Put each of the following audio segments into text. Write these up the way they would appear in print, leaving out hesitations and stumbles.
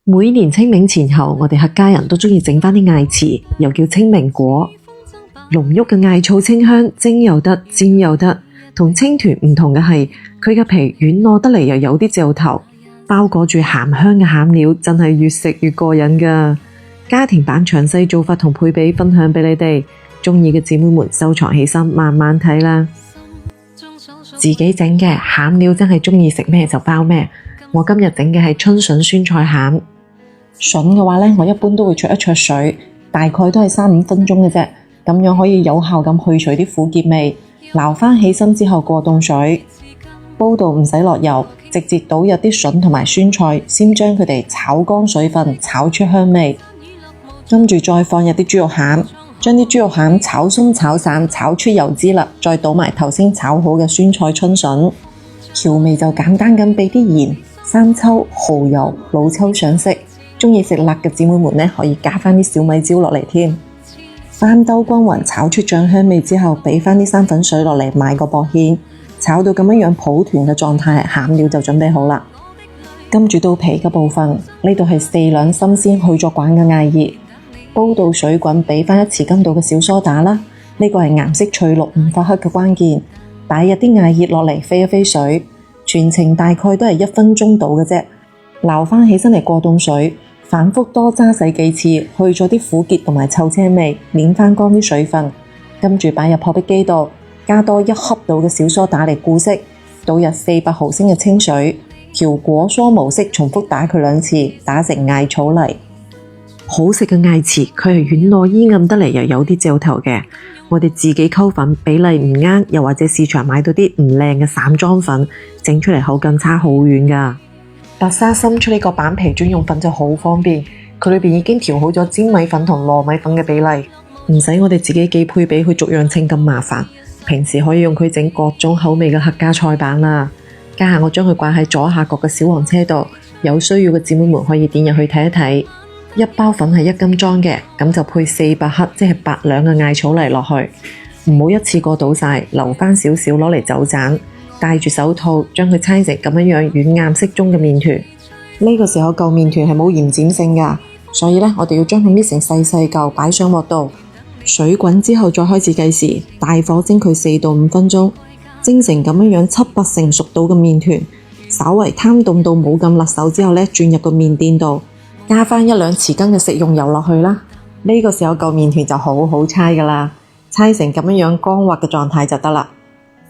每年清明前後，我哋客家人都鍾意整返啲艾糍，又叫清明果。濃郁嘅艾草清香，蒸又得，煎又得。同青團唔同嘅係，佢嘅皮軟糯得嚟，又有啲嚼頭，包裹住鹹香嘅餡料，真係越食越過癮㗎。家庭版詳細做法同配比分享俾你哋，鍾意嘅姊妹們收藏起身，慢慢睇啦。自己整嘅餡料真係鍾意食咩就包咩。我今日整嘅係春筍酸菜餡。筍嘅話呢，我一般都會焯一焯水，大概都係3-5分鐘嘅啫，咁樣可以有效咁去除啲苦澀味。撈返起身之後過凍水，煲到唔使落油，直接倒入啲筍同埋酸菜，先將佢哋炒乾水分，炒出香味。跟住再放入啲豬肉餡，將啲豬肉餡炒鬆炒散，炒出油脂啦，再倒埋頭先炒好嘅酸菜春筍。調味就簡單咁俾啲鹽、生抽、蠔油、老抽上色。鍾意食辣嘅姊妹們呢，可以加返啲小米椒落嚟添。翻兜均勻，炒出醬香味之後，俾返啲生粉水落嚟買個薄芡，炒到咁樣抱團嘅狀態，餡料就準備好啦。跟住到皮嘅部分，呢度係4兩新鮮去咗滾嘅艾葉，煲到水滾，俾返1匙羹度嘅小蘇打啦。呢個係顏色翠綠唔發黑嘅關鍵。擺入啲艾葉落嚟，飛一飛水，全程大概都係1分鐘到嘅啫。撈返起身嚟過凍水。反覆多揸洗幾次，去咗啲苦澀同埋臭車味，碾返乾啲水分，跟住擺入破壁機度，加多1恰度嘅小蘇打嚟固色，倒入400毫升嘅清水，調果梳模式重複打佢2次，打成艾草泥。好食嘅艾糍，佢係軟糯衣韌得嚟，又有啲嚼頭嘅。我哋自己溝粉比例唔啱，又或者市場買到啲唔靚嘅散裝粉，整出嚟口感差好遠㗎。白沙深出呢個板皮專用粉就好方便，佢裏面已經調好咗粘米粉同糯米粉嘅比例，唔使我哋自己記配比去逐樣稱咁麻煩。平時可以用佢整各種口味嘅客家菜版啦。家下我將佢掛喺左下角嘅小黃車度，有需要嘅姊妹們可以點入去睇一睇。一包粉係1斤裝嘅，咁就配400克，即係8兩嘅艾草泥落去，唔好一次過倒晒，留返少少攞嚟走盞。戴住手套，將佢搓成咁樣軟硬適中嘅麵團。呢個時候舊麵團係冇延展性㗎，所以呢，我哋要將佢搣成細細嚿，擺上鑊度。水滾之後再開始計時，大火蒸佢4到5分鐘，蒸成咁樣7-8成熟到嘅麵團，稍為攤凍到冇咁辣手之後呢，轉入個麵墊度，加返1-2匙羹嘅食用油落去啦。呢個時候舊麵團就好好搓㗎啦，搓成咁樣光滑嘅狀態就得啦。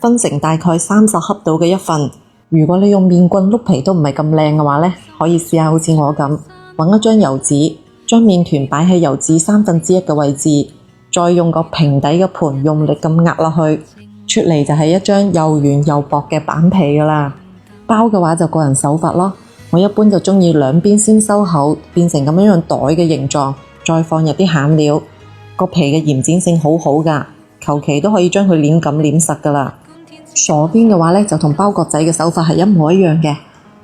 分成大概30克度嘅一份。如果你用麵棍碌皮都唔係咁靚嘅話呢，可以試下好似我咁，揾一張油紙，將麵團擺喺油紙1/3嘅位置，再用個平底嘅盤用力咁壓落去，出嚟就係一張又圓又薄嘅板皮㗎啦。包嘅話就個人手法咯，我一般就鍾意兩邊先收口，變成咁樣袋嘅形狀，再放入啲餡料。個皮嘅延展性好好㗎，求其都可以將佢捏緊捏實㗎啦。傻邊嘅話呢，就同包角仔嘅手法係一模一樣嘅，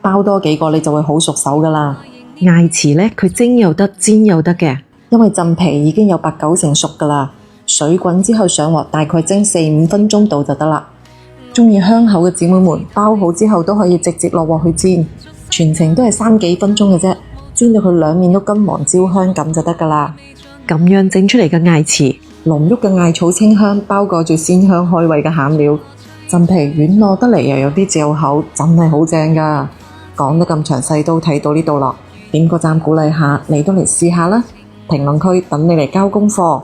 包多幾個你就會好熟手㗎啦。艾糍呢，佢蒸又得，煎又得嘅，因為浸皮已經有8-9成熟㗎啦。水滾之後上鑊，大概蒸4-5分鐘到就得啦。鍾意香口嘅姊妹們，包好之後都可以直接落鑊去煎，全程都係3幾分鐘嘅啫，煎到佢兩面都金黃焦香咁就得㗎啦。咁樣整出嚟嘅艾糍，濃郁嘅艾草清香，包裹住鮮香開胃嘅餡料。浸皮軟糯得嚟，又有啲嚼口，真係好正㗎。講得咁詳細都睇到呢度咯，點個讚鼓勵下，你都嚟試下啦。評論區等你嚟交功課。